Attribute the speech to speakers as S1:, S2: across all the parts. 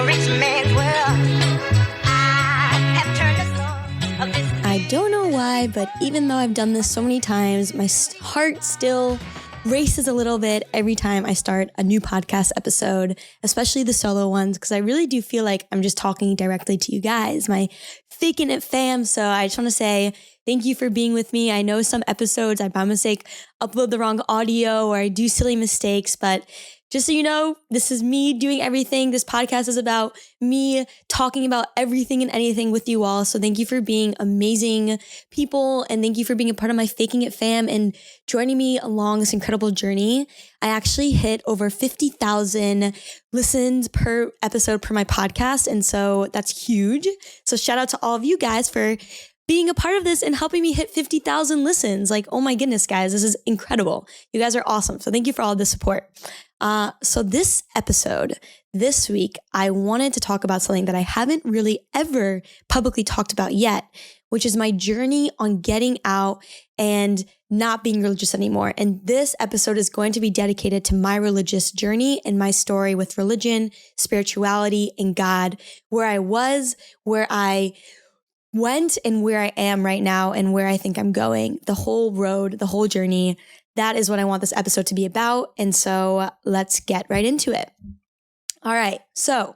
S1: rich man's world. I have turned the soul of this.
S2: I don't know why, but even though I've done this so many times, my heart still races a little bit every time I start a new podcast episode, especially the solo ones, because I really do feel like I'm just talking directly to you guys, my Faking It fam. So I just want to say thank you for being with me. I know some episodes I by mistake upload the wrong audio or I do silly mistakes, but just so you know, this is me doing everything. This podcast is about me talking about everything and anything with you all. So thank you for being amazing people. And thank you for being a part of my Faking It fam and joining me along this incredible journey. I actually hit over 50,000 listens per episode per my podcast. And so that's huge. So shout out to all of you guys for being a part of this and helping me hit 50,000 listens. Like, oh my goodness, guys, this is incredible. You guys are awesome. So thank you for all the support. So this episode, this week, I wanted to talk about something that I haven't really ever publicly talked about yet, which is my journey on getting out and not being religious anymore. And this episode is going to be dedicated to my religious journey and my story with religion, spirituality, and God, where I was, where I went, and where I am right now, and where I think I'm going, the whole road, the whole journey. That is what I want this episode to be about. And so let's get right into it. All right. So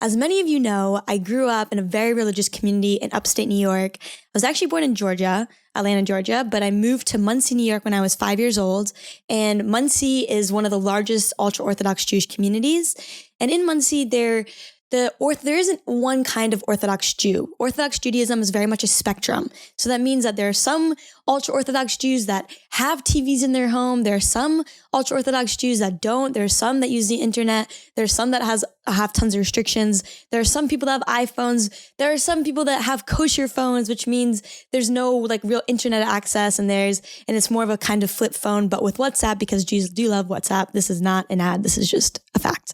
S2: as many of you know, I grew up in a very religious community in upstate New York. I was actually born in Georgia, Atlanta, Georgia, but I moved to Muncie, New York when I was 5 years old. And Muncie is one of the largest ultra-Orthodox Jewish communities. And in Muncie, there isn't one kind of Orthodox Jew. Orthodox Judaism is very much a spectrum. So that means that there are some ultra-Orthodox Jews that have TVs in their home. There are some ultra-Orthodox Jews that don't. There are some that use the internet. There are some that have tons of restrictions. There are some people that have iPhones. There are some people that have kosher phones, which means there's no like real internet access, and it's more of a kind of flip phone, but with WhatsApp, because Jews do love WhatsApp. This is not an ad. This is just a fact.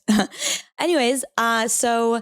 S2: Anyways, so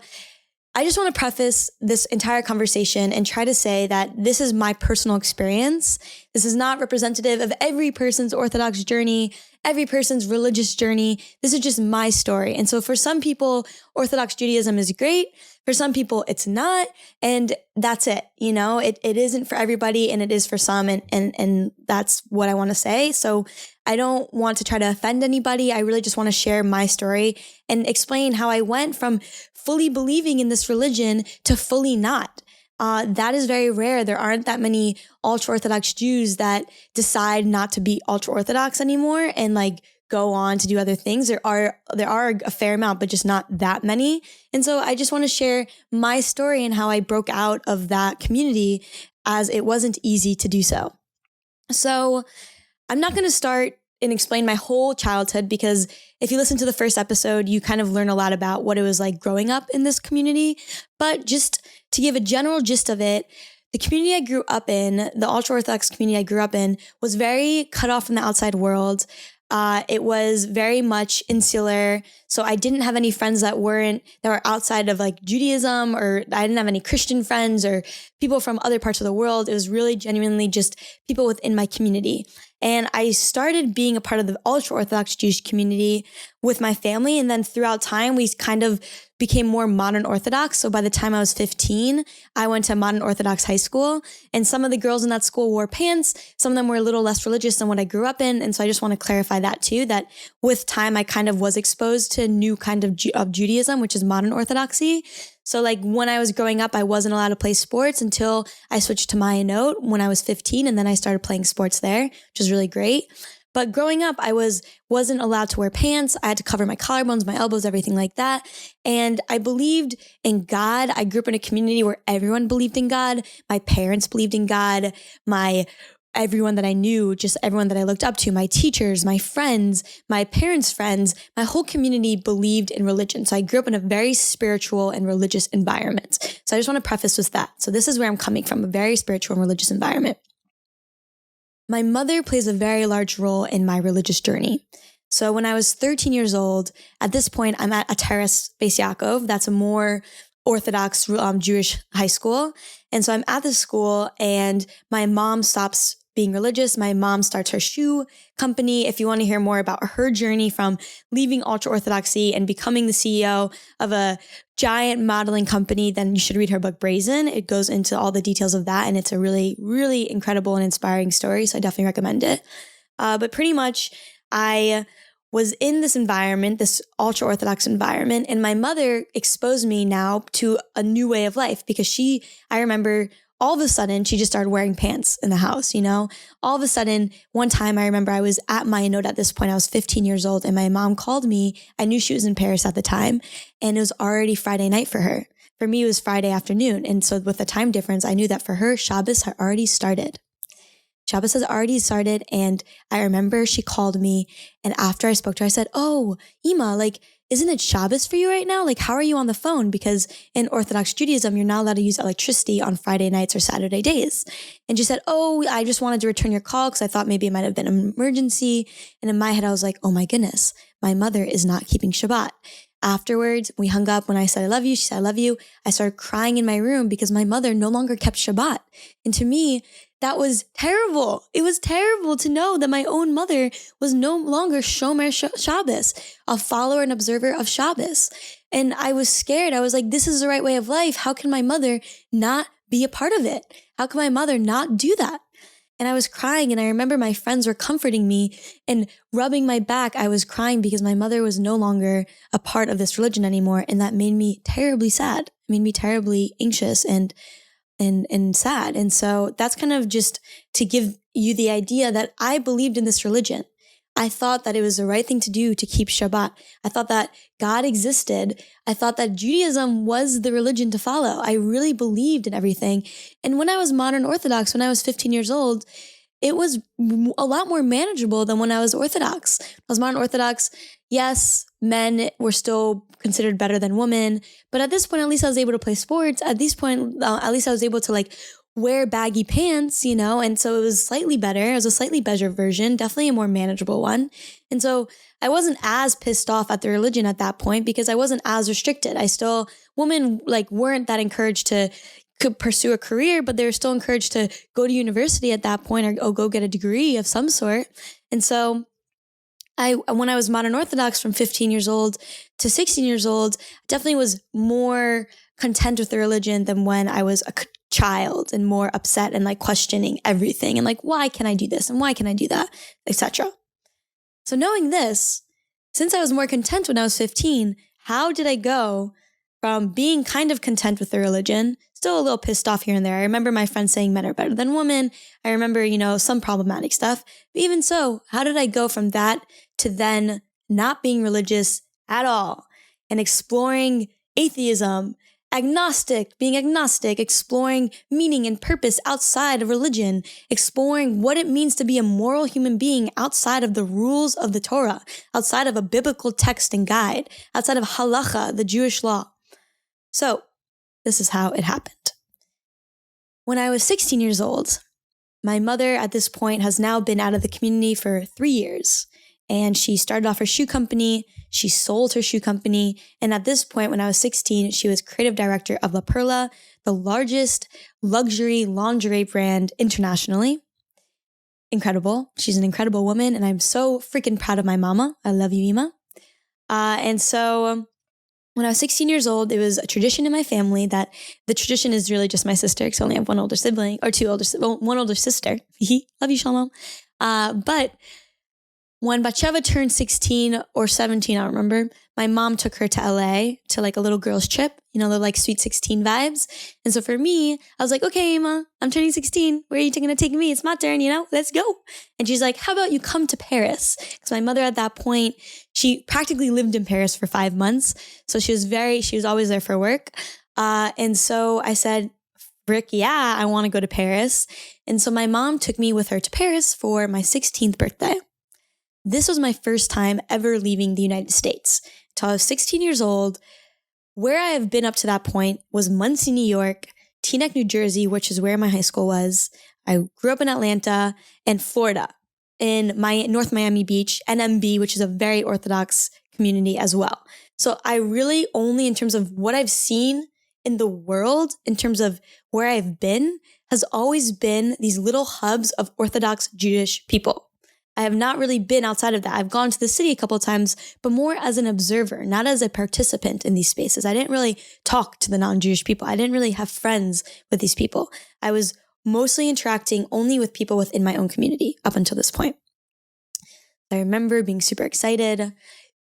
S2: I just want to preface this entire conversation and try to say that this is my personal experience. This is not representative of every person's Orthodox journey, every person's religious journey. This is just my story. And so for some people, Orthodox Judaism is great. For some people, it's not. And that's it. You know, it isn't for everybody, and it is for some. And that's what I want to say. So I don't want to try to offend anybody. I really just want to share my story and explain how I went from fully believing in this religion to fully not. That is very rare. There aren't that many ultra-Orthodox Jews that decide not to be ultra-Orthodox anymore and like go on to do other things. There are a fair amount, but just not that many. And so I just want to share my story and how I broke out of that community, as it wasn't easy to do so. So I'm not going to start and explain my whole childhood, because if you listen to the first episode, you kind of learn a lot about what it was like growing up in this community. But just to give a general gist of it, the community I grew up in, the ultra-Orthodox community I grew up in, was very cut off from the outside world. It was very much insular. So I didn't have any friends that were outside of like Judaism, or I didn't have any Christian friends or people from other parts of the world. It was really genuinely just people within my community. And I started being a part of the ultra-Orthodox Jewish community with my family. And then throughout time, we kind of became more modern Orthodox. So by the time I was 15, I went to modern Orthodox high school. And some of the girls in that school wore pants. Some of them were a little less religious than what I grew up in. And so I just want to clarify that too, that with time, I kind of was exposed to a new kind of Judaism, which is modern Orthodoxy. So like when I was growing up, I wasn't allowed to play sports until I switched to Mayanot when I was 15. And then I started playing sports there, which is really great. But growing up, I wasn't allowed to wear pants. I had to cover my collarbones, my elbows, everything like that. And I believed in God. I grew up in a community where everyone believed in God. My parents believed in God. Everyone that I knew, just everyone that I looked up to, my teachers, my friends, my parents' friends, my whole community believed in religion. So I grew up in a very spiritual and religious environment. So I just want to preface with that. So this is where I'm coming from, a very spiritual and religious environment. My mother plays a very large role in my religious journey. So when I was 13 years old, at this point, I'm at Ataras Beis Yaakov. That's a more Orthodox Jewish high school. And so I'm at this school, and my mom stops being religious. My mom starts her shoe company. If you want to hear more about her journey from leaving ultra-orthodoxy and becoming the CEO of a giant modeling company, then you should read her book, Brazen. It goes into all the details of that, and it's a really, really incredible and inspiring story, so I definitely recommend it. But pretty much, I was in this environment, this ultra-orthodox environment, and my mother exposed me now to a new way of life because I remember all of a sudden, she just started wearing pants in the house, All of a sudden, one time I remember I was at my note at this point, I was 15 years old, and my mom called me. I knew she was in Paris at the time, and it was already Friday night for her. For me, it was Friday afternoon. And so with the time difference, I knew that for her, Shabbos had already started. Shabbos has already started, and I remember she called me, and after I spoke to her, I said, "Oh, Ima, isn't it Shabbos for you right now? How are you on the phone? Because in Orthodox Judaism, you're not allowed to use electricity on Friday nights or Saturday days." And she said, "Oh, I just wanted to return your call because I thought maybe it might have been an emergency." And in my head, I was like, oh my goodness, my mother is not keeping Shabbat. Afterwards, we hung up. When I said, "I love you," she said, "I love you." I started crying in my room because my mother no longer kept Shabbat. And to me, that was terrible. It was terrible to know that my own mother was no longer Shomer Shabbos, a follower and observer of Shabbos. And I was scared. I was like, this is the right way of life. How can my mother not be a part of it? How can my mother not do that? And I was crying, and I remember my friends were comforting me and rubbing my back. I was crying because my mother was no longer a part of this religion anymore. And that made me terribly sad. It made me terribly anxious and sad. And so that's kind of just to give you the idea that I believed in this religion. I thought that it was the right thing to do to keep Shabbat. I thought that God existed. I thought that Judaism was the religion to follow. I really believed in everything. And when I was modern Orthodox, when I was 15 years old, it was a lot more manageable than when I was Orthodox. I was modern Orthodox. Yes, men were still considered better than women. But at this point, at least I was able to play sports. At this point, at least I was able to wear baggy pants, and so it was slightly better. It was a slightly better version, definitely a more manageable one. And so I wasn't as pissed off at the religion at that point because I wasn't as restricted. Women weren't that encouraged to could pursue a career, but they were still encouraged to go to university at that point or go get a degree of some sort. And so when I was modern Orthodox from 15 years old to 16 years old, definitely was more content with the religion than when I was a child and more upset and questioning everything and why can I do this and why can I do that, etc. So knowing this, since I was more content when I was 15, how did I go from being kind of content with the religion, still a little pissed off here and there? I remember my friends saying men are better than women. I remember, some problematic stuff. But even so, how did I go from that to then not being religious at all and exploring atheism, being agnostic, exploring meaning and purpose outside of religion, exploring what it means to be a moral human being outside of the rules of the Torah, outside of a biblical text and guide, outside of halacha, the Jewish law? So this is how it happened. When I was 16 years old, my mother at this point has now been out of the community for 3 years. And she started off her shoe company. She sold her shoe company. And at this point, when I was 16, she was creative director of La Perla, the largest luxury lingerie brand internationally. Incredible. She's an incredible woman. And I'm so freaking proud of my mama. I love you, Ima. And so when I was 16 years old, it was a tradition in my family that the tradition is really just my sister, because I only have one older sister. Love you, Shalom. But when Batsheva turned 16 or 17, I don't remember, my mom took her to LA to a little girl's trip, the Sweet 16 vibes. And so for me, I was like, okay, Emma, I'm turning 16. Where are you going to take me? It's my turn, let's go. And she's like, how about you come to Paris? Because my mother at that point, she practically lived in Paris for 5 months. So she was always there for work. And so I said, Rick, yeah, I want to go to Paris. And so my mom took me with her to Paris for my 16th birthday. This was my first time ever leaving the United States. Until I was 16 years old. Where I have been up to that point was Muncie, New York, Teaneck, New Jersey, which is where my high school was. I grew up in Atlanta, and Florida in North Miami Beach, NMB, which is a very Orthodox community as well. So I really only, in terms of what I've seen in the world, in terms of where I've been, has always been these little hubs of Orthodox Jewish people. I have not really been outside of that. I've gone to the city a couple of times, but more as an observer, not as a participant in these spaces. I didn't really talk to the non-Jewish people. I didn't really have friends with these people. I was mostly interacting only with people within my own community up until this point. I remember being super excited,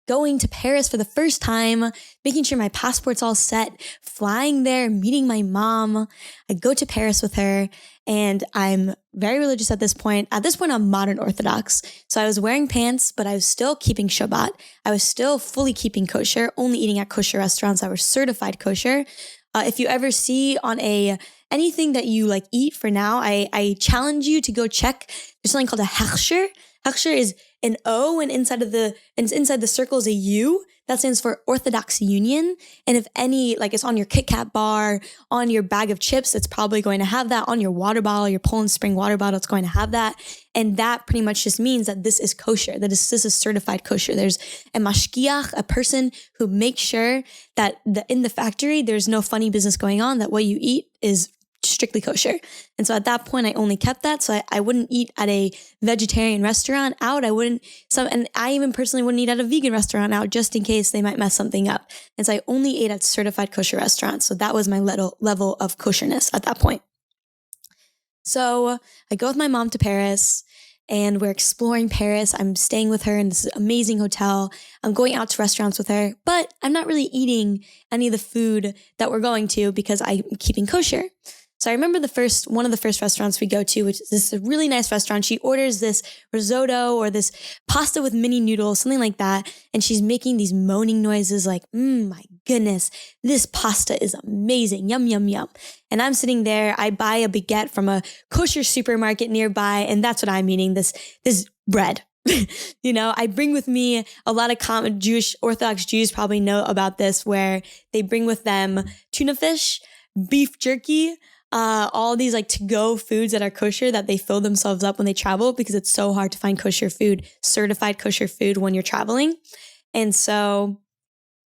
S2: going to Paris for the first time, making sure my passport's all set, flying there, meeting my mom. I go to Paris with her, and I'm very religious at this point. At this point, I'm modern Orthodox. So I was wearing pants, but I was still keeping Shabbat. I was still fully keeping kosher, only eating at kosher restaurants that were certified kosher. If you ever see on anything that you like eat for now, I challenge you to go check. There's something called a hechsher. Hechsher is an O, and inside the circle is a U. That stands for Orthodox Union. And if any, like it's on your Kit Kat bar, on your bag of chips, it's probably going to have that. On your water bottle, your Poland Spring water bottle, it's going to have that. And that pretty much just means that this is kosher, this is certified kosher. There's a mashgiach, a person who makes sure that in the factory, there's no funny business going on, that what you eat is strictly kosher. And so at that point, I only kept that. So I wouldn't eat at a vegetarian restaurant out. And I even personally wouldn't eat at a vegan restaurant out just in case they might mess something up. And so I only ate at certified kosher restaurants. So that was my level of kosherness at that point. So I go with my mom to Paris, and we're exploring Paris. I'm staying with her in this amazing hotel. I'm going out to restaurants with her, but I'm not really eating any of the food that we're going to because I'm keeping kosher. So I remember one of the first restaurants we go to, which is this really nice restaurant. She orders this risotto or this pasta with mini noodles, something like that. And she's making these moaning noises like, my goodness, this pasta is amazing. Yum, yum, yum. And I'm sitting there. I buy a baguette from a kosher supermarket nearby. And that's what I'm eating, this bread. I bring with me a lot of common Orthodox Jews probably know about this, where they bring with them tuna fish, beef jerky, all these like to-go foods that are kosher that they fill themselves up when they travel, because it's so hard to find kosher food, certified kosher food when you're traveling. And so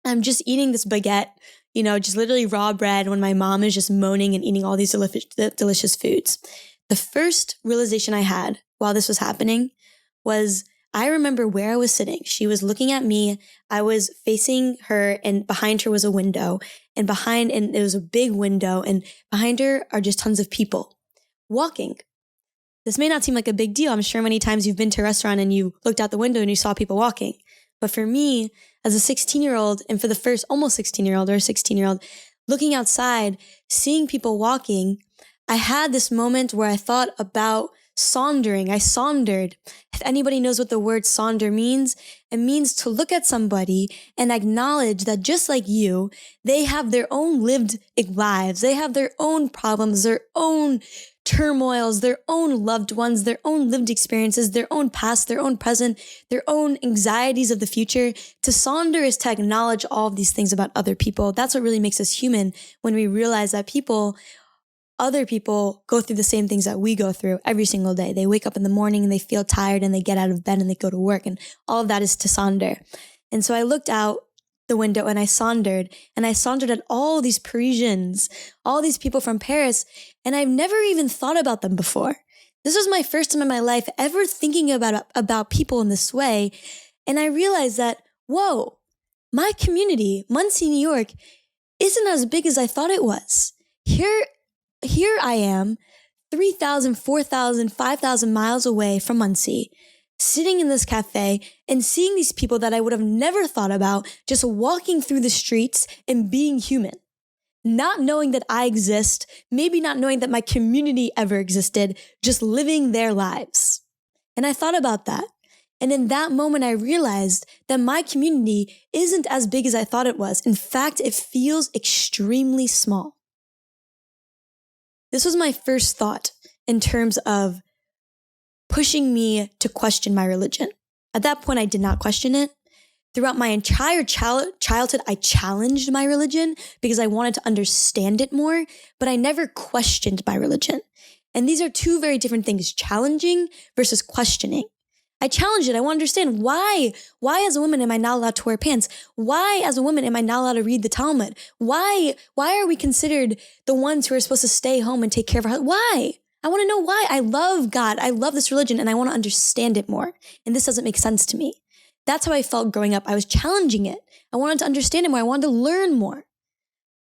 S2: I'm just eating this baguette, just literally raw bread, when my mom is just moaning and eating all these delicious foods. The first realization I had while this was happening was I remember where I was sitting. She was looking at me. I was facing her, and behind her was a window, and it was a big window, and behind her are just tons of people walking. This may not seem like a big deal. I'm sure many times you've been to a restaurant and you looked out the window and you saw people walking. But for me, as a 16-year-old, and for the first almost 16-year-old or 16-year-old, looking outside, seeing people walking, I had this moment where I thought about saundering. I saundered. If anybody knows what the word saunder means, it means to look at somebody and acknowledge that just like you, they have their own lived lives. They have their own problems, their own turmoils, their own loved ones, their own lived experiences, their own past, their own present, their own anxieties of the future. To saunder is to acknowledge all of these things about other people. That's what really makes us human, when we realize that other people go through the same things that we go through every single day. They wake up in the morning and they feel tired and they get out of bed and they go to work, and all of that is to saunder. And so I looked out the window and I saundered at all these Parisians, all these people from Paris, and I've never even thought about them before. This was my first time in my life ever thinking about people in this way. And I realized that, whoa, my community, Muncie, New York, isn't as big as I thought it was. Here I am, 3,000, 4,000, 5,000 miles away from Muncie, sitting in this cafe and seeing these people that I would have never thought about, just walking through the streets and being human, not knowing that I exist, maybe not knowing that my community ever existed, just living their lives. And I thought about that. And in that moment, I realized that my community isn't as big as I thought it was. In fact, it feels extremely small. This was my first thought in terms of pushing me to question my religion. At that point, I did not question it. Throughout my entire childhood, I challenged my religion because I wanted to understand it more, but I never questioned my religion. And these are two very different things, challenging versus questioning. I challenged it. I want to understand why. Why as a woman am I not allowed to wear pants? Why as a woman am I not allowed to read the Talmud? Why are we considered the ones who are supposed to stay home and take care of our husband? Why? I want to know why. I love God. I love this religion and I want to understand it more. And this doesn't make sense to me. That's how I felt growing up. I was challenging it. I wanted to understand it more. I wanted to learn more.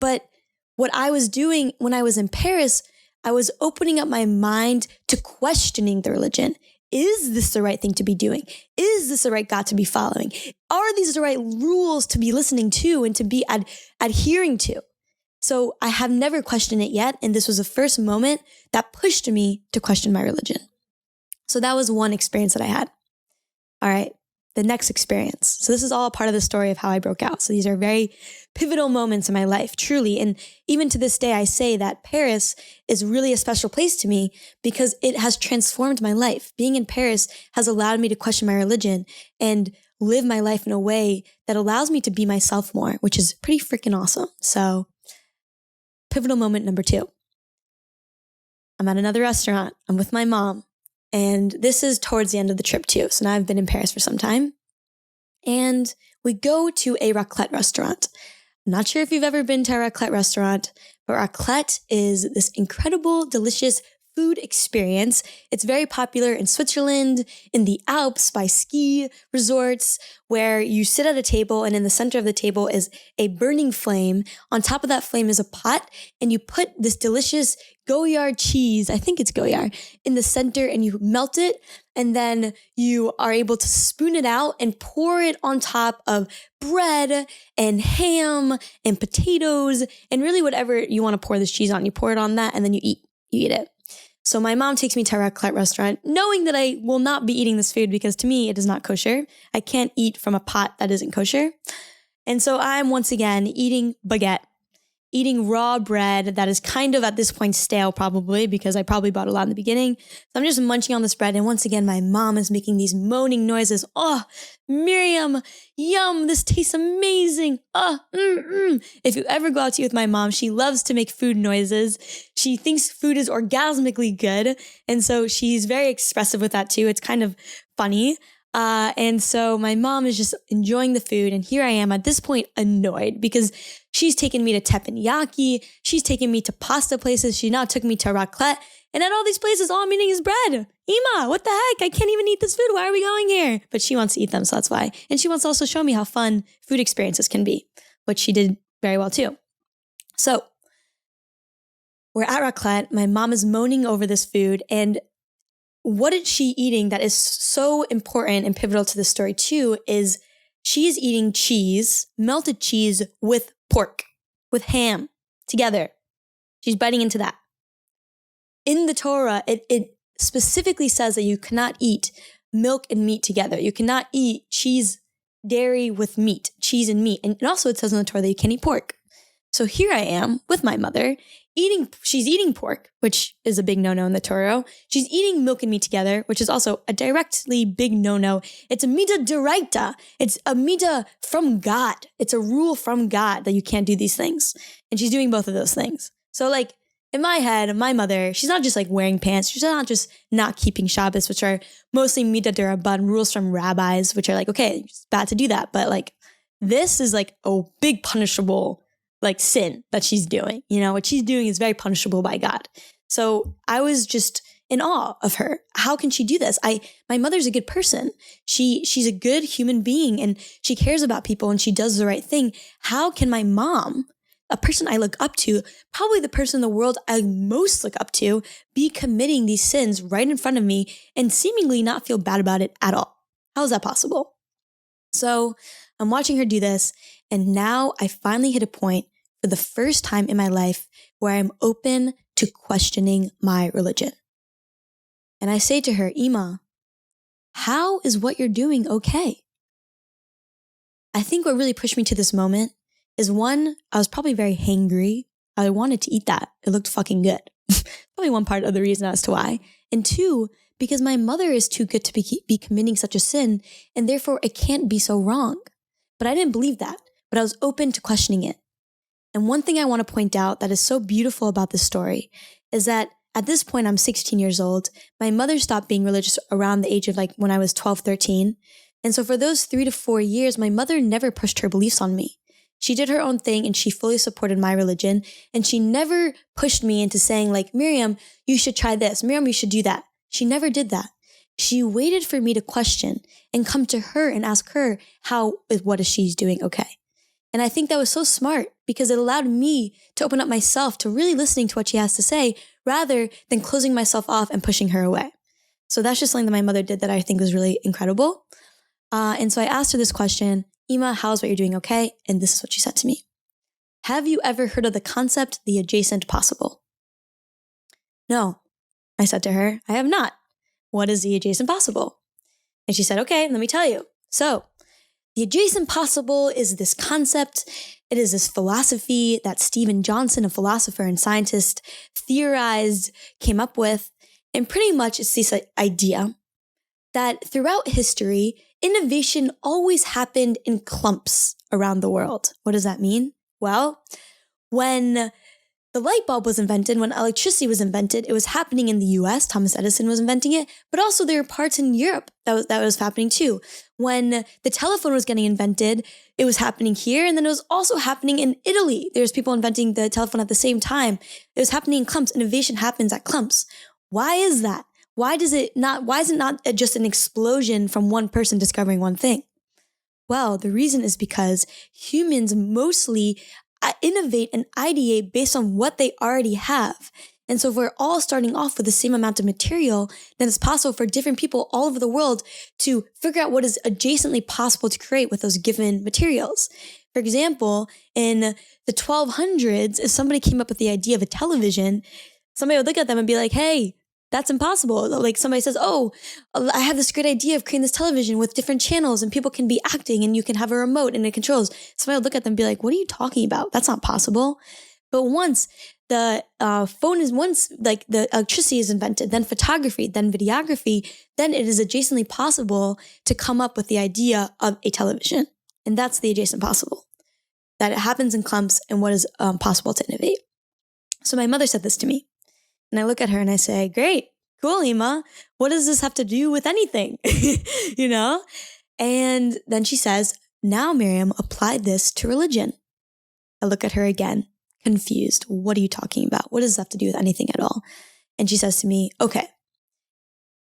S2: But what I was doing when I was in Paris, I was opening up my mind to questioning the religion. Is this the right thing to be doing? Is this the right God to be following? Are these the right rules to be listening to and to be adhering to? So I have never questioned it yet. And this was the first moment that pushed me to question my religion. So that was one experience that I had. All right. The next experience. So this is all part of the story of how I broke out. So these are very pivotal moments in my life, truly. And even to this day, I say that Paris is really a special place to me because it has transformed my life. Being in Paris has allowed me to question my religion and live my life in a way that allows me to be myself more, which is pretty freaking awesome. So pivotal moment number 2. I'm at another restaurant. I'm with my mom. And this is towards the end of the trip too. So now I've been in Paris for some time. And we go to a raclette restaurant. I'm not sure if you've ever been to a raclette restaurant, but raclette is this incredible, delicious food experience. It's very popular in Switzerland, in the Alps, by ski resorts, where you sit at a table and in the center of the table is a burning flame. On top of that flame is a pot, and you put this delicious Goyard cheese, I think it's Goyard, in the center, and you melt it, and then you are able to spoon it out and pour it on top of bread and ham and potatoes and really whatever you want to pour this cheese on. You pour it on that and then you eat it. So my mom takes me to a raclette restaurant, knowing that I will not be eating this food because to me, it is not kosher. I can't eat from a pot that isn't kosher. And so I'm once again eating baguette, eating raw bread that is kind of at this point stale probably because I probably bought a lot in the beginning. So I'm just munching on this bread. And once again, my mom is making these moaning noises. Oh, Miriam, yum, this tastes amazing. If you ever go out to eat with my mom, she loves to make food noises. She thinks food is orgasmically good. And so she's very expressive with that too. It's kind of funny. And so my mom is just enjoying the food. And here I am at this point annoyed because she's taken me to teppanyaki. She's taken me to pasta places. She now took me to raclette. And at all these places, all I'm eating is bread. Ima, what the heck? I can't even eat this food. Why are we going here? But she wants to eat them, so that's why. And she wants to also show me how fun food experiences can be, which she did very well too. So we're at raclette. My mom is moaning over this food. And what is she eating that is so important and pivotal to this story too is she is eating cheese, melted cheese with pork, with ham together. She's biting into that. In the Torah, it specifically says that you cannot eat milk and meat together. You cannot eat cheese, dairy with meat, cheese and meat. And also it says in the Torah that you can't eat pork. So here I am with my mother she's eating pork, which is a big no-no in the Torah. She's eating milk and meat together, which is also a directly big no-no. It's a midah d'oraita. It's a midah from God. It's a rule from God that you can't do these things. And she's doing both of those things. So like in my head, my mother, she's not just like wearing pants. She's not just not keeping Shabbos, which are mostly midah d'Rabban, rules from rabbis, which are like, okay, it's bad to do that. But like this is like a big punishable like sin that she's doing. You know, what she's doing is very punishable by God. So I was just in awe of her. How can she do this? My mother's a good person. She's a good human being and she cares about people and she does the right thing. How can my mom, a person I look up to, probably the person in the world I most look up to, be committing these sins right in front of me and seemingly not feel bad about it at all? How is that possible? So I'm watching her do this. And now I finally hit a point for the first time in my life where I'm open to questioning my religion. And I say to her, Ima, how is what you're doing okay? I think what really pushed me to this moment is one, I was probably very hangry. I wanted to eat that. It looked fucking good. Probably one part of the reason as to why. And two, because my mother is too good to be committing such a sin, and therefore it can't be so wrong. But I didn't believe that. But I was open to questioning it. And one thing I want to point out that is so beautiful about this story is that at this point, I'm 16 years old. My mother stopped being religious around the age of like when I was 12, 13. And so for those 3 to 4 years, my mother never pushed her beliefs on me. She did her own thing and she fully supported my religion. And she never pushed me into saying like, Miriam, you should try this. Miriam, you should do that. She never did that. She waited for me to question and come to her and ask her what is she doing okay. And I think that was so smart because it allowed me to open up myself to really listening to what she has to say rather than closing myself off and pushing her away. So that's just something that my mother did that I think was really incredible. And so I asked her this question, Ima, how's what you're doing okay? And this is what she said to me. Have you ever heard of the concept, the adjacent possible? No, I said to her, I have not. What is the adjacent possible? And she said, okay, let me tell you. So the adjacent possible is this concept. It is this philosophy that Stephen Johnson, a philosopher and scientist, theorized, came up with. And pretty much it's this idea that throughout history, innovation always happened in clumps around the world. What does that mean? Well, when the light bulb was invented, when electricity was invented, it was happening in the US. Thomas Edison was inventing it, but also there were parts in Europe that was happening too. When the telephone was getting invented, it was happening here, and then it was also happening in Italy. There's people inventing the telephone at the same time. It was happening in clumps. Innovation happens at clumps. Why is that? Why is it not just an explosion from one person discovering one thing? Well, the reason is because humans mostly innovate and ideate based on what they already have. And so if we're all starting off with the same amount of material, then it's possible for different people all over the world to figure out what is adjacently possible to create with those given materials. For example, in the 1200s, if somebody came up with the idea of a television, somebody would look at them and be like, hey, that's impossible. Like somebody says, oh, I have this great idea of creating this television with different channels and people can be acting and you can have a remote and it controls. Somebody will look at them and be like, what are you talking about? That's not possible. But once the the electricity is invented, then photography, then videography, then it is adjacently possible to come up with the idea of a television. And that's the adjacent possible. That it happens in clumps and what is possible to innovate. So my mother said this to me. And I look at her and I say, great, cool, Ima. What does this have to do with anything? You know? And then she says, now, Miriam, apply this to religion. I look at her again, confused. What are you talking about? What does this have to do with anything at all? And she says to me, okay,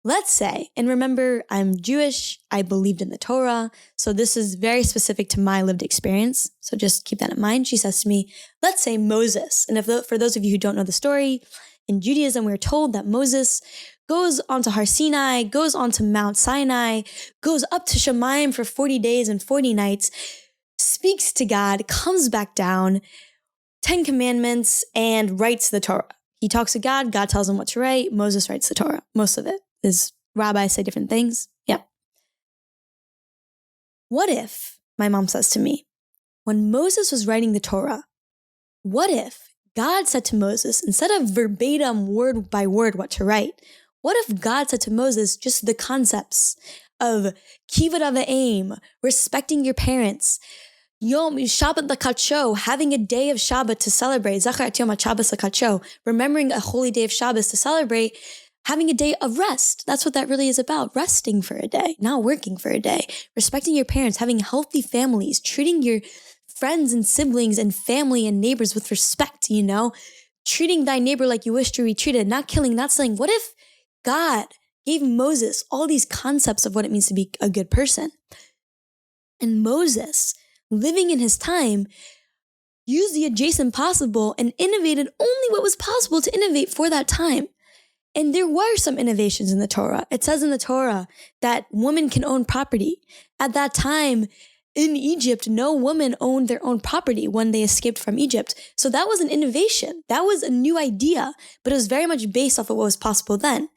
S2: let's say, and remember, I'm Jewish. I believed in the Torah. So this is very specific to my lived experience. So just keep that in mind. She says to me, let's say Moses. And for those of you who don't know the story, in Judaism, we're told that Moses goes onto Har Sinai, goes onto Mount Sinai, goes up to Shemayim for 40 days and 40 nights, speaks to God, comes back down, 10 commandments, and writes the Torah. He talks to God, God tells him what to write, Moses writes the Torah. Most of it is rabbis say different things. Yeah. What if, my mom says to me, when Moses was writing the Torah, what if God said to Moses, instead of verbatim, word by word, what to write, what if God said to Moses just the concepts of kivud avim, respecting your parents, Yom Shabbat lakacho, having a day of Shabbat to celebrate, Zachar et Yom HaShabbos lakacho, remembering a holy day of Shabbos to celebrate, having a day of rest. That's what that really is about, resting for a day, not working for a day, respecting your parents, having healthy families, treating your friends and siblings and family and neighbors with respect, you know, treating thy neighbor like you wish to be treated, not killing, not stealing. What if God gave Moses all these concepts of what it means to be a good person? And Moses, living in his time, used the adjacent possible and innovated only what was possible to innovate for that time. And there were some innovations in the Torah. It says in the Torah that women can own property. At that time, in Egypt, no woman owned their own property when they escaped from Egypt. So that was an innovation. That was a new idea, but it was very much based off of what was possible then.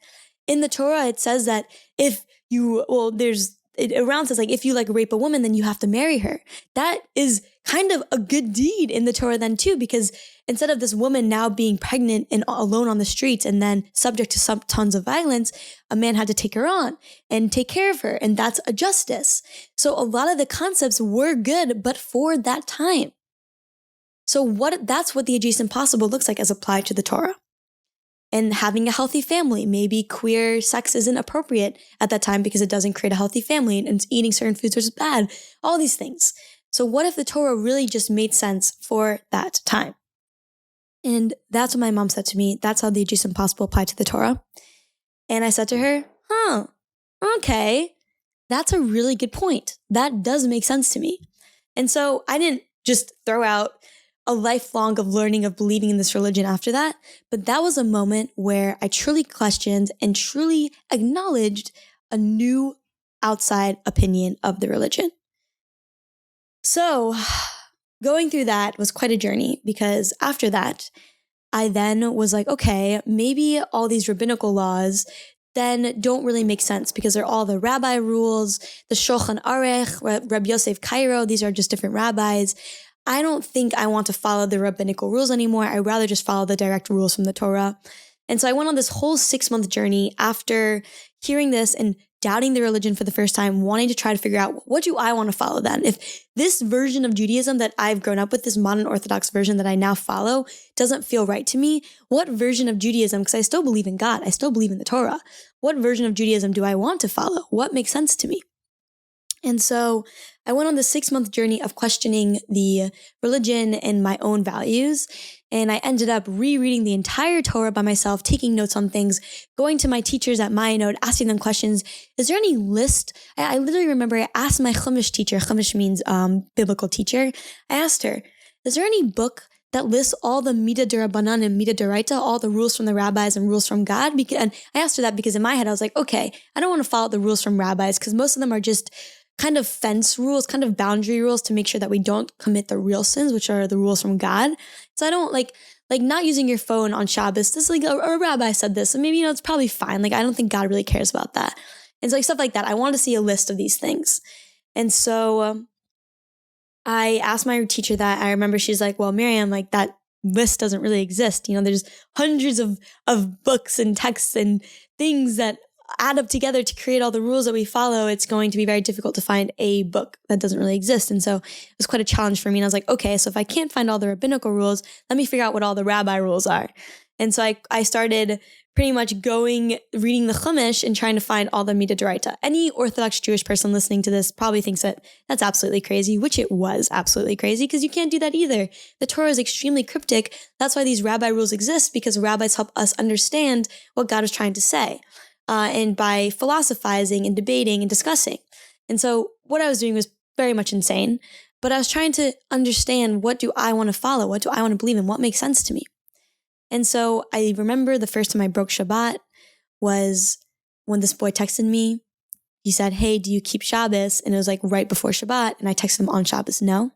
S2: In the Torah, it says that if you rape a woman, then you have to marry her. That is kind of a good deed in the Torah then too, because instead of this woman now being pregnant and alone on the streets and then subject to some tons of violence, a man had to take her on and take care of her. And that's a justice. So a lot of the concepts were good, but for that time. So that's what the adjacent possible looks like as applied to the Torah. and having a healthy family. Maybe queer sex isn't appropriate at that time because it doesn't create a healthy family, and eating certain foods is bad, all these things. So what if the Torah really just made sense for that time? And that's what my mom said to me. That's how the adjacent possible applied to the Torah. And I said to her, okay, that's a really good point. That does make sense to me. And so I didn't just throw out a lifelong of learning, of believing in this religion after that, but that was a moment where I truly questioned and truly acknowledged a new outside opinion of the religion. So going through that was quite a journey, because after that, I then was like, okay, maybe all these rabbinical laws then don't really make sense because they're all the rabbi rules, the Shulchan Aruch, Reb Yosef Cairo, these are just different rabbis. I don't think I want to follow the rabbinical rules anymore. I'd rather just follow the direct rules from the Torah. And so I went on this whole 6-month journey after hearing this and doubting the religion for the first time, wanting to try to figure out, what do I want to follow then? If this version of Judaism that I've grown up with, this modern Orthodox version that I now follow, doesn't feel right to me, what version of Judaism, because I still believe in God, I still believe in the Torah, what version of Judaism do I want to follow? What makes sense to me? And so I went on the 6-month journey of questioning the religion and my own values. And I ended up rereading the entire Torah by myself, taking notes on things, going to my teachers at Ma'ayanot, asking them questions. Is there any list? I literally remember I asked my Chumash teacher, Chumash means biblical teacher. I asked her, is there any book that lists all the Midah D'Rabbanan and Midah D'Oraita, all the rules from the rabbis and rules from God? And I asked her that because in my head, I was like, okay, I don't want to follow the rules from rabbis because most of them are just kind of fence rules, kind of boundary rules to make sure that we don't commit the real sins, which are the rules from God. So I don't like not using your phone on Shabbos. This like a rabbi said this, and maybe, it's probably fine. Like, I don't think God really cares about that. And so like stuff like that. I wanted to see a list of these things. And so I asked my teacher that. I remember she's like, well, Miriam, like that list doesn't really exist. There's hundreds of books and texts and things that add up together to create all the rules that we follow. It's going to be very difficult to find a book that doesn't really exist. And so it was quite a challenge for me. And I was like, okay, so if I can't find all the rabbinical rules, let me figure out what all the rabbi rules are. And so I started pretty much reading the Chumash and trying to find all the Midah D'Oraita. Any Orthodox Jewish person listening to this probably thinks that that's absolutely crazy, which it was absolutely crazy because you can't do that either. The Torah is extremely cryptic. That's why these rabbi rules exist, because rabbis help us understand what God is trying to say. And by philosophizing and debating and discussing. And so what I was doing was very much insane, but I was trying to understand, what do I want to follow? What do I want to believe in? What makes sense to me? And so I remember the first time I broke Shabbat was when this boy texted me. He said, hey, do you keep Shabbos? And it was like right before Shabbat. And I texted him on Shabbos, no.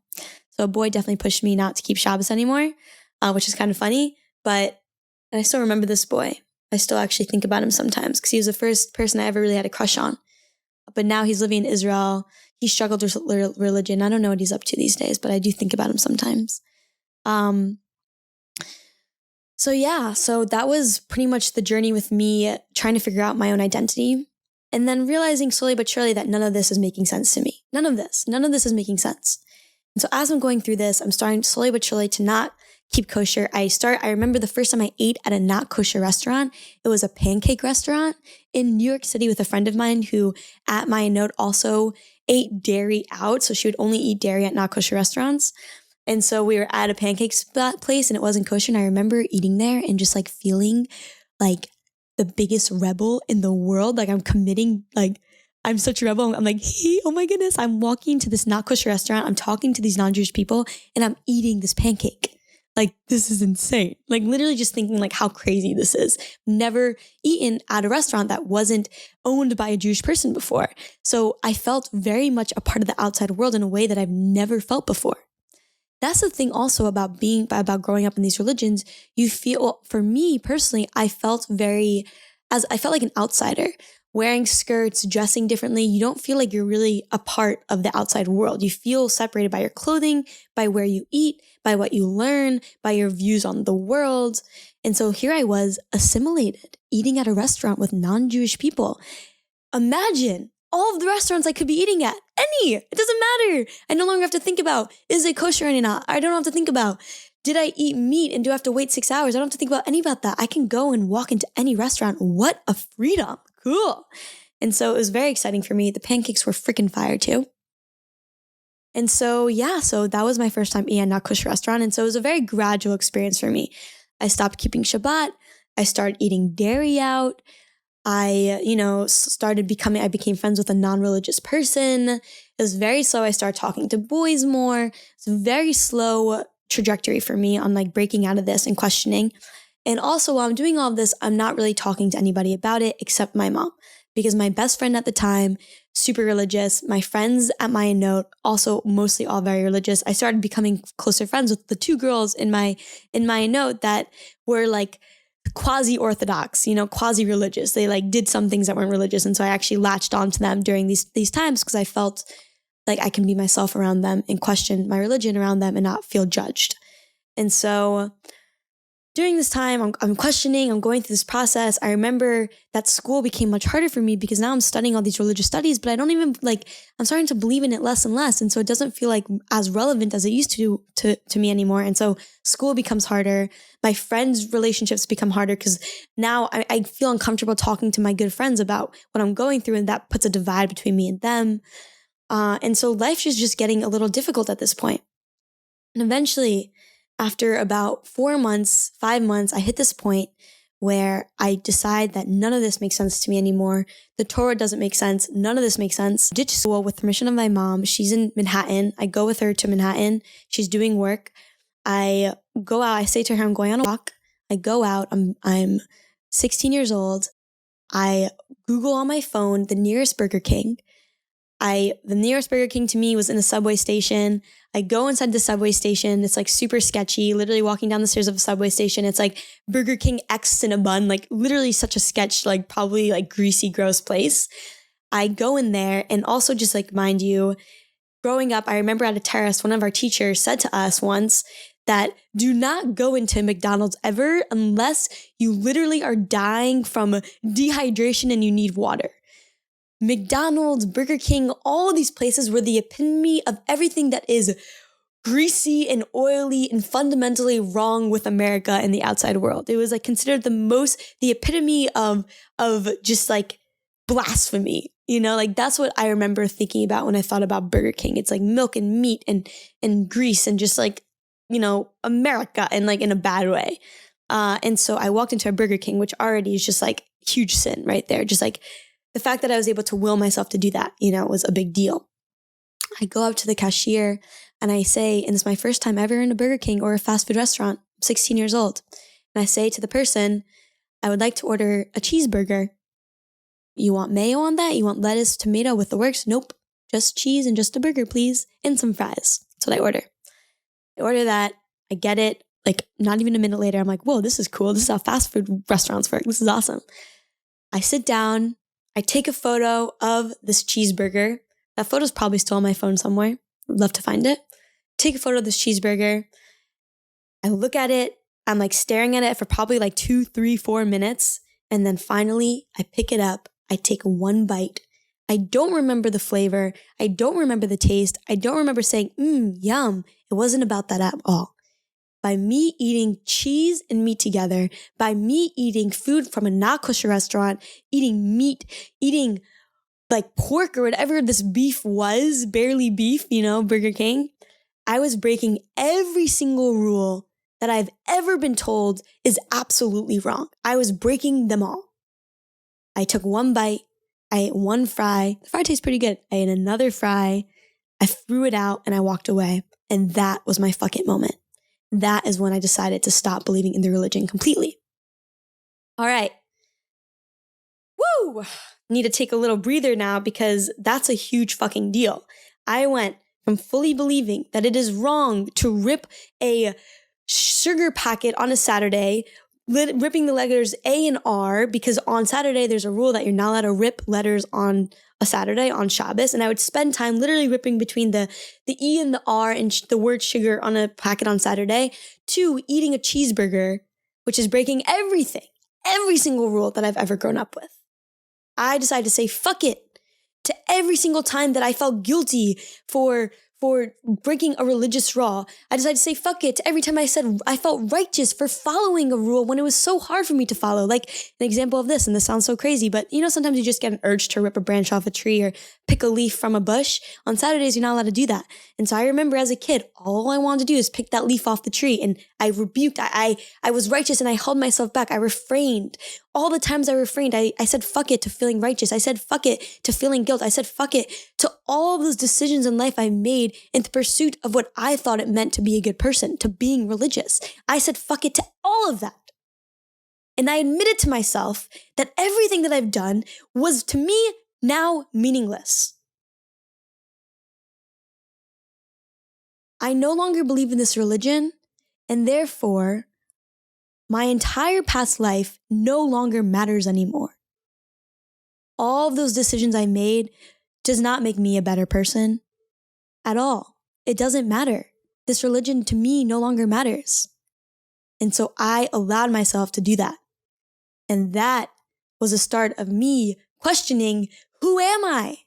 S2: So a boy definitely pushed me not to keep Shabbos anymore, which is kind of funny. And I still remember this boy. I still actually think about him sometimes because he was the first person I ever really had a crush on. But now he's living in Israel. He struggled with religion. I don't know what he's up to these days, but I do think about him sometimes. So that was pretty much the journey with me trying to figure out my own identity, and then realizing slowly but surely that none of this is making sense to me. None of this is making sense. And so as I'm going through this, I'm starting slowly but surely to not keep kosher. I remember the first time I ate at a not kosher restaurant, it was a pancake restaurant in New York City with a friend of mine who at Ma'ayanot also ate dairy out. So she would only eat dairy at not kosher restaurants. And so we were at a pancake spot place and it wasn't kosher. And I remember eating there and just like feeling like the biggest rebel in the world. Like I'm committing, like I'm such a rebel. I'm like, hey, oh my goodness, I'm walking to this not kosher restaurant. I'm talking to these non-Jewish people and I'm eating this pancake. Like, this is insane. Like, literally just thinking like how crazy this is. Never eaten at a restaurant that wasn't owned by a Jewish person before. So I felt very much a part of the outside world in a way that I've never felt before. That's the thing also about growing up in these religions. You feel, well, for me personally, I felt like an outsider. Wearing skirts, dressing differently, you don't feel like you're really a part of the outside world. You feel separated by your clothing, by where you eat, by what you learn, by your views on the world. And so here I was, assimilated, eating at a restaurant with non-Jewish people. Imagine all of the restaurants I could be eating at. It doesn't matter. I no longer have to think about, is it kosher or not? I don't have to think about, Did I eat meat and do I have to wait 6 hours? I don't have to think about any about that. I can go and walk into any restaurant. What a freedom. Cool. And so it was very exciting for me. The pancakes were freaking fire too. And so, so that was my first time eating a kosher restaurant. And so it was a very gradual experience for me. I stopped keeping Shabbat. I started eating dairy out. I became friends with a non-religious person. It was very slow. I started talking to boys more. It's a very slow trajectory for me on like breaking out of this and questioning. And also while I'm doing all of this, I'm not really talking to anybody about it except my mom, because my best friend at the time, super religious. My friends at my note, also mostly all very religious. I started becoming closer friends with the two girls in my note that were like quasi-orthodox, quasi-religious. They like did some things that weren't religious. And so I actually latched onto them during these times because I felt like I can be myself around them and question my religion around them and not feel judged. And so during this time, I'm questioning, I'm going through this process. I remember that school became much harder for me because now I'm studying all these religious studies, but I don't even I'm starting to believe in it less and less. And so it doesn't feel like as relevant as it used to me anymore. And so school becomes harder. My friends' relationships become harder because now I feel uncomfortable talking to my good friends about what I'm going through. And that puts a divide between me and them. And so life is just getting a little difficult at this point. And eventually, after about 4 months, 5 months, I hit this point where I decide that none of this makes sense to me anymore. The Torah doesn't make sense. None of this makes sense. Ditch school with permission of my mom. She's in Manhattan. I go with her to Manhattan. She's doing work. I go out. I say to her, I'm going on a walk. I go out. I'm 16 years old. I Google on my phone the nearest Burger King. The nearest Burger King to me was in a subway station. I go inside the subway station. It's like super sketchy, literally walking down the stairs of a subway station. It's like Burger King X in a bun, like literally such a sketch, like probably like greasy, gross place. I go in there, and also just like, mind you, growing up, I remember at a terrace, one of our teachers said to us once that do not go into McDonald's ever unless you literally are dying from dehydration and you need water. McDonald's, Burger King, all of these places were the epitome of everything that is greasy and oily and fundamentally wrong with America and the outside world. It was like considered the epitome of just like blasphemy. Like that's what I remember thinking about when I thought about Burger King. It's like milk and meat and grease and just like, America and like in a bad way. And so I walked into a Burger King, which already is just like huge sin right there. Just like the fact that I was able to will myself to do that, was a big deal. I go up to the cashier and I say, and it's my first time ever in a Burger King or a fast food restaurant, I'm 16 years old. And I say to the person, I would like to order a cheeseburger. You want mayo on that? You want lettuce, tomato with the works? Nope. Just cheese and just a burger, please. And some fries. That's what I order. I order that. I get it. Like not even a minute later, I'm like, whoa, this is cool. This is how fast food restaurants work. This is awesome. I sit down. I take a photo of this cheeseburger. That photo's probably still on my phone somewhere. I'd love to find it. Take a photo of this cheeseburger. I look at it. I'm like staring at it for probably like 2, 3, 4 minutes. And then finally, I pick it up. I take one bite. I don't remember the flavor. I don't remember the taste. I don't remember saying, yum. It wasn't about that at all. By me eating cheese and meat together, by me eating food from a not kosher restaurant, eating meat, eating like pork or whatever this beef was, barely beef, Burger King, I was breaking every single rule that I've ever been told is absolutely wrong. I was breaking them all. I took one bite. I ate one fry. The fry tastes pretty good. I ate another fry. I threw it out and I walked away. And that was my fuck it moment. That is when I decided to stop believing in the religion completely. All right. Woo! Need to take a little breather now because that's a huge fucking deal. I went from fully believing that it is wrong to rip a sugar packet on a Saturday, ripping the letters A and R, because on Saturday there's a rule that you're not allowed to rip letters on a Saturday on Shabbos, and I would spend time literally ripping between the E and the R and the word sugar on a packet on Saturday, to eating a cheeseburger, which is breaking everything, every single rule that I've ever grown up with. I decided to say fuck it to every single time that I felt guilty for for breaking a religious law. I decided to say fuck it every time I said I felt righteous for following a rule when it was so hard for me to follow. Like an example of this, and this sounds so crazy, but sometimes you just get an urge to rip a branch off a tree or pick a leaf from a bush. On Saturdays, you're not allowed to do that. And so I remember as a kid, all I wanted to do is pick that leaf off the tree. And I rebuked, I was righteous and I held myself back. I refrained. All the times I refrained, I said fuck it to feeling righteous. I said fuck it to feeling guilt. I said fuck it to all of those decisions in life I made in the pursuit of what I thought it meant to be a good person, to being religious. I said fuck it to all of that. And I admitted to myself that everything that I've done was, to me, now meaningless. I no longer believe in this religion, and therefore, my entire past life no longer matters anymore. All of those decisions I made does not make me a better person at all. It doesn't matter. This religion to me no longer matters. And so I allowed myself to do that. And that was the start of me questioning, who am I?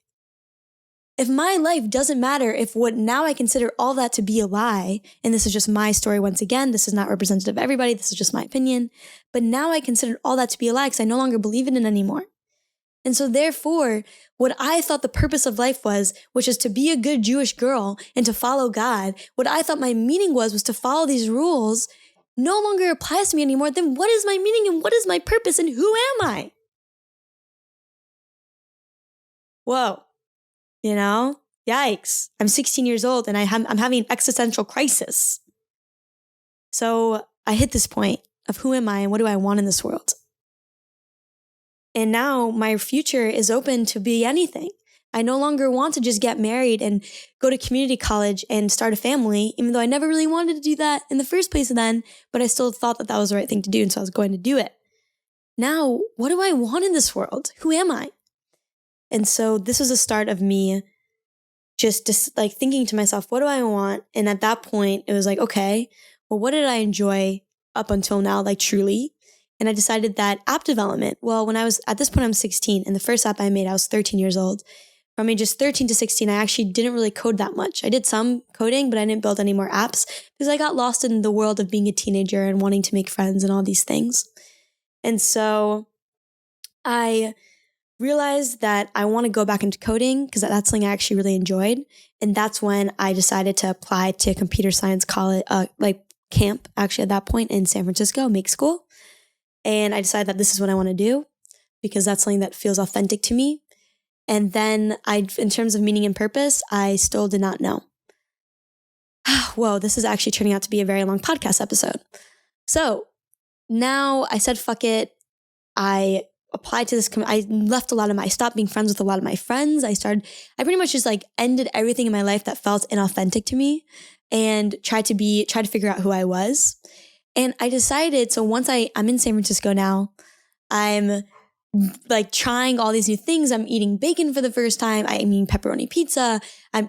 S2: If my life doesn't matter, if what now I consider all that to be a lie, and this is just my story once again, this is not representative of everybody, this is just my opinion, but now I consider all that to be a lie because I no longer believe in it anymore. And so therefore, what I thought the purpose of life was, which is to be a good Jewish girl and to follow God, what I thought my meaning was to follow these rules, no longer applies to me anymore. Then what is my meaning and what is my purpose and who am I? Whoa. Yikes. I'm 16 years old and I'm having an existential crisis. So I hit this point of who am I and what do I want in this world? And now my future is open to be anything. I no longer want to just get married and go to community college and start a family, even though I never really wanted to do that in the first place then, but I still thought that that was the right thing to do, and so I was going to do it. Now, what do I want in this world? Who am I? And so this was the start of me just like thinking to myself, what do I want? And at that point, it was like, okay, well, what did I enjoy up until now, like truly? And I decided that app development, well, at this point, I'm 16, and the first app I made, I was 13 years old. From ages 13 to 16, I actually didn't really code that much. I did some coding, but I didn't build any more apps because I got lost in the world of being a teenager and wanting to make friends and all these things. And so I realized that I want to go back into coding because that's something I actually really enjoyed. And that's when I decided to apply to computer science college, camp, actually at that point in San Francisco, make school. And I decided that this is what I want to do because that's something that feels authentic to me. And then in terms of meaning and purpose, I still did not know. Whoa, this is actually turning out to be a very long podcast episode. So now I said, fuck it. I applied to this. I stopped being friends with a lot of my friends. I pretty much just ended everything in my life that felt inauthentic to me and tried to figure out who I was. And I decided, so once I'm in San Francisco now, I'm trying all these new things. I'm eating bacon for the first time. I'm eating pepperoni pizza. I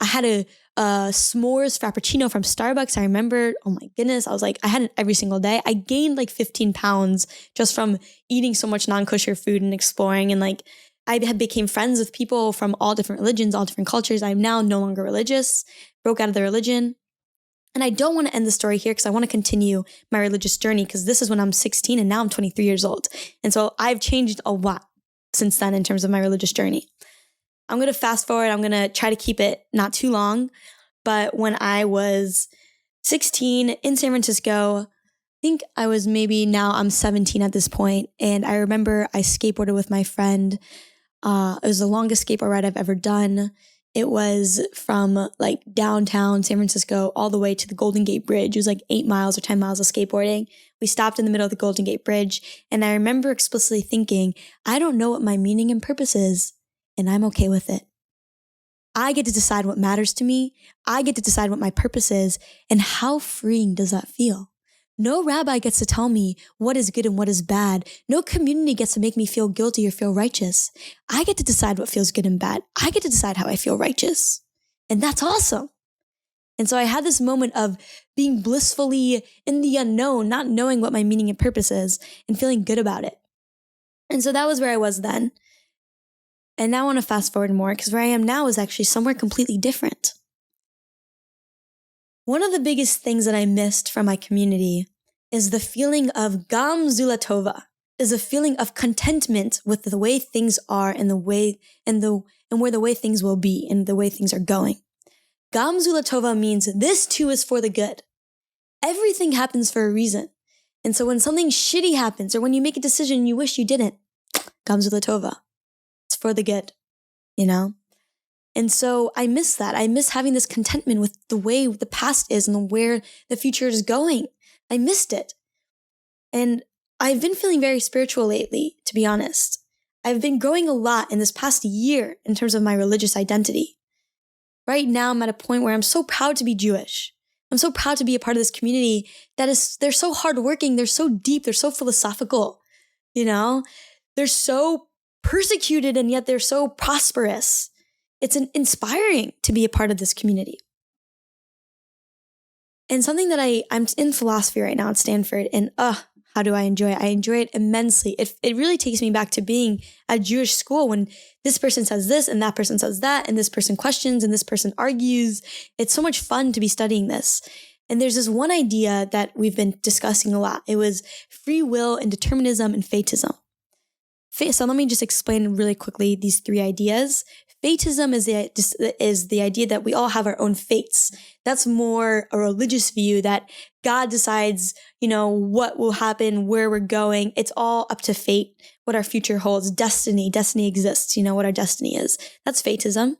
S2: had a s'mores frappuccino from Starbucks. I remember, oh my goodness, I had it every single day. I gained 15 pounds just from eating so much non-kosher food and exploring. And I became friends with people from all different religions, all different cultures. I'm now no longer religious, broke out of the religion. And I don't want to end the story here because I want to continue my religious journey because this is when I'm 16 and now I'm 23 years old. And so I've changed a lot since then in terms of my religious journey. I'm going to fast forward. I'm going to try to keep it not too long. But when I was 16 in San Francisco, I think I was I'm 17 at this point. And I remember I skateboarded with my friend. It was the longest skateboard ride I've ever done. It was from downtown San Francisco all the way to the Golden Gate Bridge. It was 8 miles or 10 miles of skateboarding. We stopped in the middle of the Golden Gate Bridge. And I remember explicitly thinking, I don't know what my meaning and purpose is, and I'm okay with it. I get to decide what matters to me. I get to decide what my purpose is. And how freeing does that feel? No rabbi gets to tell me what is good and what is bad. No community gets to make me feel guilty or feel righteous. I get to decide what feels good and bad. I get to decide how I feel righteous. And that's awesome. And so I had this moment of being blissfully in the unknown, not knowing what my meaning and purpose is and feeling good about it. And so that was where I was then. And now I want to fast forward more because where I am now is actually somewhere completely different. one of the biggest things that I missed from my community is the feeling of gam zula tova, is a feeling of contentment with the way things are and where the way things will be and the way things are going. Gam zula tova means this too is for the good. Everything happens for a reason. And so when something shitty happens or when you make a decision you wish you didn't, gam zula tova, it's for the good, you know? And so I miss that. I miss having this contentment with the way the past is and where the future is going. I missed it. And I've been feeling very spiritual lately, to be honest. I've been growing a lot in this past year in terms of my religious identity. Right now, I'm at a point where I'm so proud to be Jewish. I'm so proud to be a part of this community they're so hardworking, they're so deep, they're so philosophical, you know? They're so persecuted and yet they're so prosperous. It's inspiring to be a part of this community. And something that I'm in philosophy right now at Stanford, and how do I enjoy it? I enjoy it immensely. It really takes me back to being at Jewish school when this person says this and that person says that and this person questions and this person argues. It's so much fun to be studying this. And there's this one idea that we've been discussing a lot. It was free will and determinism and fatism. So let me just explain really quickly these three ideas. Fatism is the idea that we all have our own fates. That's more a religious view that God decides, what will happen, where we're going. It's all up to fate, what our future holds. Destiny exists, what our destiny is. That's fatism.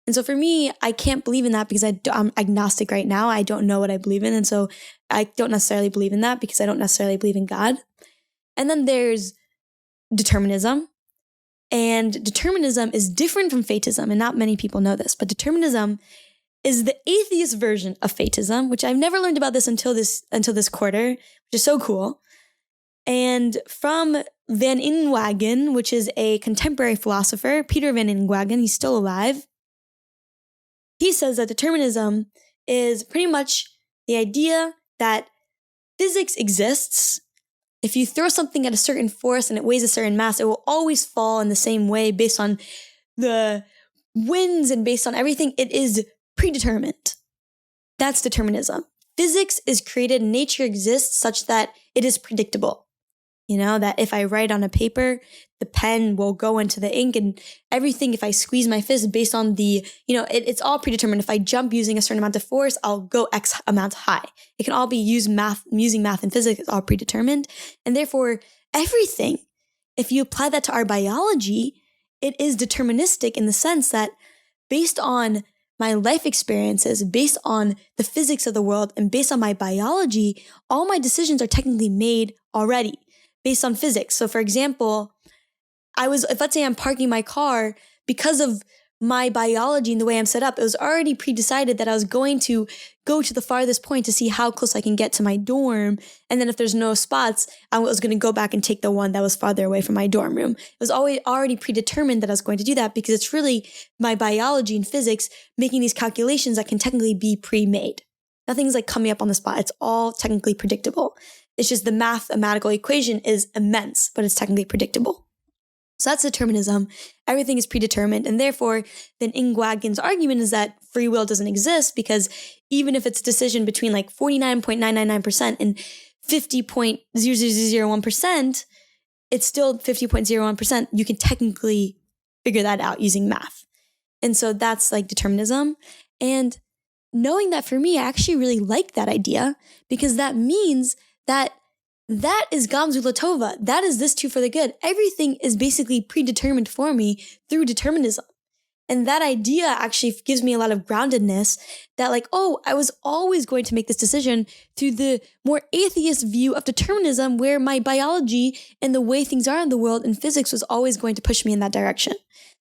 S2: And so for me, I can't believe in that because I'm agnostic right now. I don't know what I believe in. And so I don't necessarily believe in that because I don't necessarily believe in God. And then there's determinism. And determinism is different from fatism, and not many people know this, but determinism is the atheist version of fatism, which I've never learned about this until this quarter, which is so cool. And from Van Inwagen, which is a contemporary philosopher, Peter Van Inwagen, he's still alive. He says that determinism is pretty much the idea that physics exists. If you throw something at a certain force and it weighs a certain mass, it will always fall in the same way based on the winds and based on everything. It is predetermined. That's determinism. Physics is created, nature exists such that it is predictable. That if I write on a paper, the pen will go into the ink and everything, if I squeeze my fist based on it's all predetermined. If I jump using a certain amount of force, I'll go X amount high. It can all be using math and physics. It's all predetermined. And therefore, everything, if you apply that to our biology, it is deterministic in the sense that based on my life experiences, based on the physics of the world, and based on my biology, all my decisions are technically made already based on physics. So for example, if let's say I'm parking my car, because of my biology and the way I'm set up, it was already pre-decided that I was going to go to the farthest point to see how close I can get to my dorm. And then if there's no spots, I was going to go back and take the one that was farther away from my dorm room. It was already predetermined that I was going to do that because it's really my biology and physics making these calculations that can technically be pre-made. Nothing's like coming up on the spot. It's all technically predictable. It's just the mathematical equation is immense, but it's technically predictable. So that's determinism. Everything is predetermined. And therefore, then Ingwagen's argument is that free will doesn't exist because even if it's a decision between like 49.999% and 50.0001%, it's still 50.01%. You can technically figure that out using math. And so that's like determinism. And knowing that for me, I actually really like that idea because that means that is Gam Zula Tova. That is this too for the good. Everything is basically predetermined for me through determinism. And that idea actually gives me a lot of groundedness that I was always going to make this decision through the more atheist view of determinism where my biology and the way things are in the world and physics was always going to push me in that direction.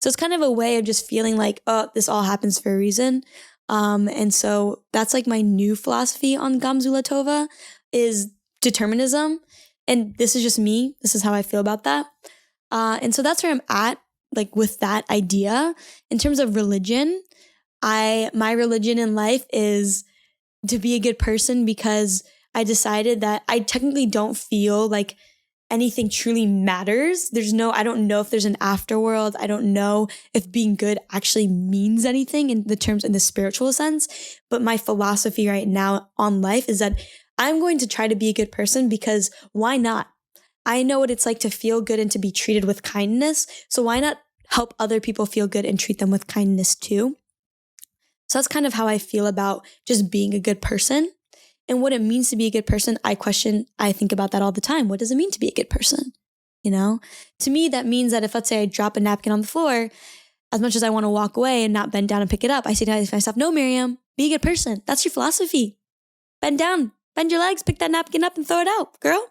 S2: So it's kind of a way of just feeling like, this all happens for a reason. And so that's like my new philosophy on Gam Zula Tova is determinism. And this is just me. This is how I feel about that. And so that's where I'm at, with that idea. In terms of religion, my religion in life is to be a good person because I decided that I technically don't feel like anything truly matters. I don't know if there's an afterworld. I don't know if being good actually means anything in the spiritual sense. But my philosophy right now on life is that I'm going to try to be a good person because why not? I know what it's like to feel good and to be treated with kindness. So why not help other people feel good and treat them with kindness too? So that's kind of how I feel about just being a good person. And what it means to be a good person, I think about that all the time. What does it mean to be a good person? To me, that means that if, let's say, I drop a napkin on the floor, as much as I want to walk away and not bend down and pick it up, I say to myself, no, Miriam, be a good person. That's your philosophy. Bend down, bend your legs, pick that napkin up and throw it out, girl.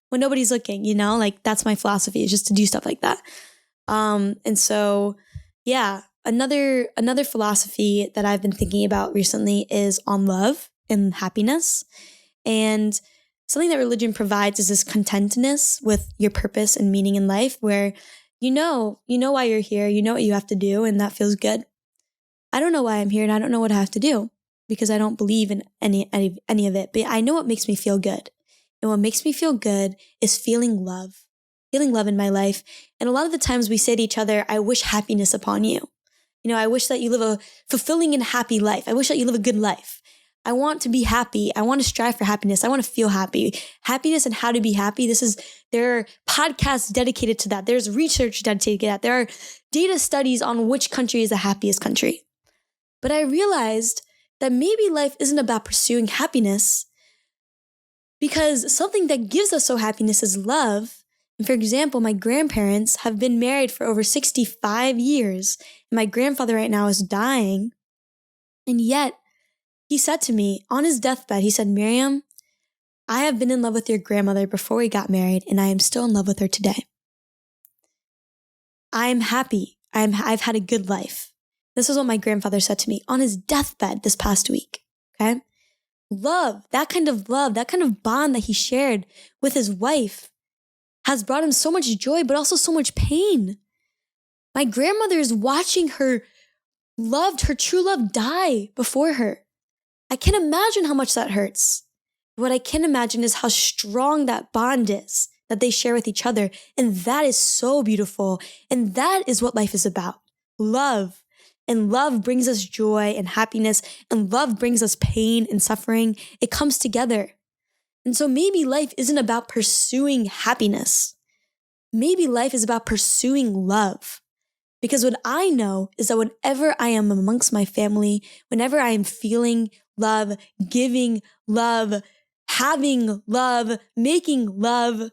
S2: When nobody's looking, that's my philosophy, is just to do stuff like that. And so, yeah, another philosophy that I've been thinking about recently is on love and happiness. And something that religion provides is this contentedness with your purpose and meaning in life, where you know why you're here, you know what you have to do, and that feels good. I don't know why I'm here, and I don't know what I have to do because I don't believe in any of it, but I know what makes me feel good. And what makes me feel good is feeling love in my life. And a lot of the times we say to each other, I wish happiness upon you. I wish that you live a fulfilling and happy life. I wish that you live a good life. I want to be happy. I want to strive for happiness. I want to feel happy. Happiness and how to be happy. There are podcasts dedicated to that. There's research dedicated to that. There are data studies on which country is the happiest country. But I realized that maybe life isn't about pursuing happiness, because something that gives us so happiness is love. And for example, my grandparents have been married for over 65 years. And my grandfather right now is dying. And yet, he said to me on his deathbed, he said, Miriam, I have been in love with your grandmother before we got married, and I am still in love with her today. I am happy. I've had a good life. This is what my grandfather said to me on his deathbed this past week. Okay? Love, that kind of bond that he shared with his wife has brought him so much joy, but also so much pain. My grandmother is watching her true love die before her. I can't imagine how much that hurts. What I can imagine is how strong that bond is that they share with each other. And that is so beautiful. And that is what life is about. Love. And love brings us joy and happiness. And love brings us pain and suffering. It comes together. And so maybe life isn't about pursuing happiness. Maybe life is about pursuing love. Because what I know is that whenever I am amongst my family, whenever I am feeling love, giving love, having love, making love,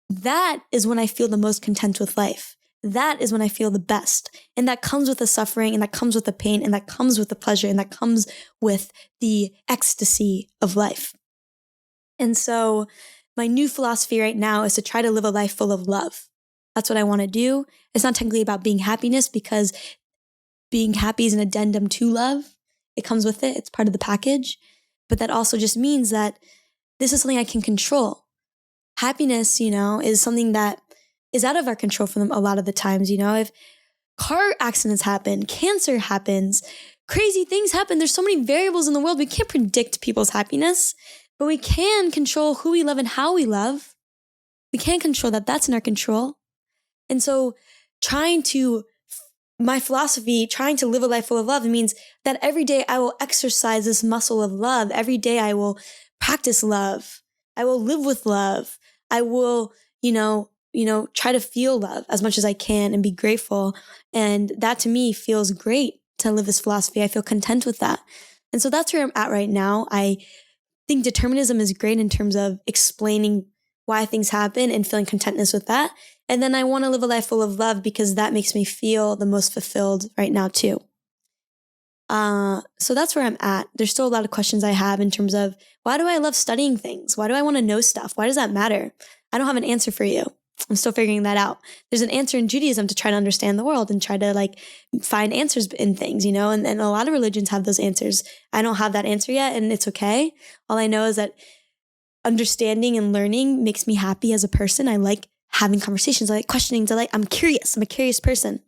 S2: that is when I feel the most content with life. That is when I feel the best. And that comes with the suffering, and that comes with the pain, and that comes with the pleasure, and that comes with the ecstasy of life. And so my new philosophy right now is to try to live a life full of love. That's what I want to do. It's not technically about being happiness, because being happy is an addendum to love. It comes with it. It's part of the package. But that also just means that this is something I can control. Happiness, is something that is out of our control for them a lot of the times. If car accidents happen, cancer happens, crazy things happen. There's so many variables in the world. We can't predict people's happiness, but we can control who we love and how we love. We can't control that. That's in our control. And so my philosophy, trying to live a life full of love, means that every day I will exercise this muscle of love. Every day I will practice love. I will live with love. I will, try to feel love as much as I can and be grateful. And that to me feels great to live this philosophy. I feel content with that. And so that's where I'm at right now. I think determinism is great in terms of explaining why things happen and feeling contentness with that. And then I want to live a life full of love because that makes me feel the most fulfilled right now too. So that's where I'm at. There's still a lot of questions I have in terms of, why do I love studying things? Why do I want to know stuff? Why does that matter? I don't have an answer for you. I'm still figuring that out. There's an answer in Judaism to try to understand the world and try to find answers in things, and a lot of religions have those answers. I don't have that answer yet, and it's okay. All I know is that understanding and learning makes me happy as a person. I like having conversations. I like questioning. I'm curious. I'm a curious person.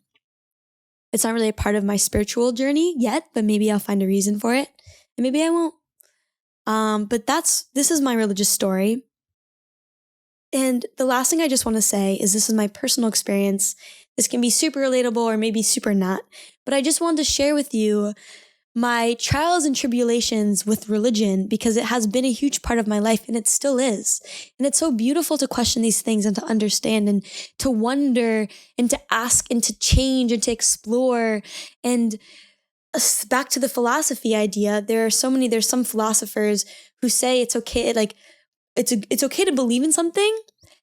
S2: It's not really a part of my spiritual journey yet, but maybe I'll find a reason for it, and maybe I won't. But this is my religious story. And the last thing I just want to say is this is my personal experience. This can be super relatable or maybe super not, but I just wanted to share with you my trials and tribulations with religion because it has been a huge part of my life and it still is. And it's so beautiful to question these things and to understand and to wonder and to ask and to change and to explore. And back to the philosophy idea, there's some philosophers who say it's okay, like it's okay to believe in something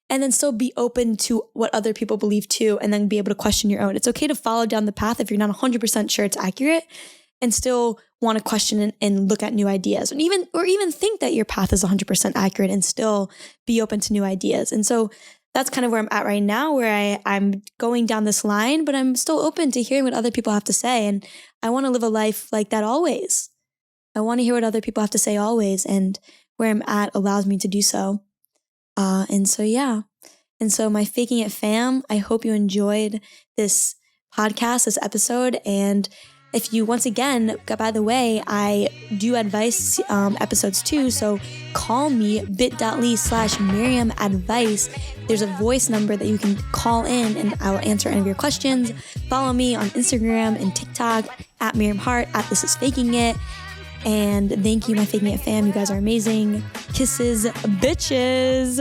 S2: and then still be open to what other people believe too, and then be able to question your own. It's okay to follow down the path if you're not 100% sure it's accurate and still want to question and look at new ideas, and even think that your path is 100% accurate and still be open to new ideas. And so that's kind of where I'm at right now, where I'm going down this line, but I'm still open to hearing what other people have to say. And I want to live a life like that always. I want to hear what other people have to say always. And where I'm at allows me to do so. And so my Faking It fam, I hope you enjoyed this podcast, this episode. And if you, once again, by the way, I do advice episodes too. So call me bit.ly/Miriam Advice. There's a voice number that you can call in and I will answer any of your questions. Follow me on Instagram and TikTok at Miriam Haart, at This Is Faking It. And thank you, my Faking It fam. You guys are amazing. Kisses, bitches.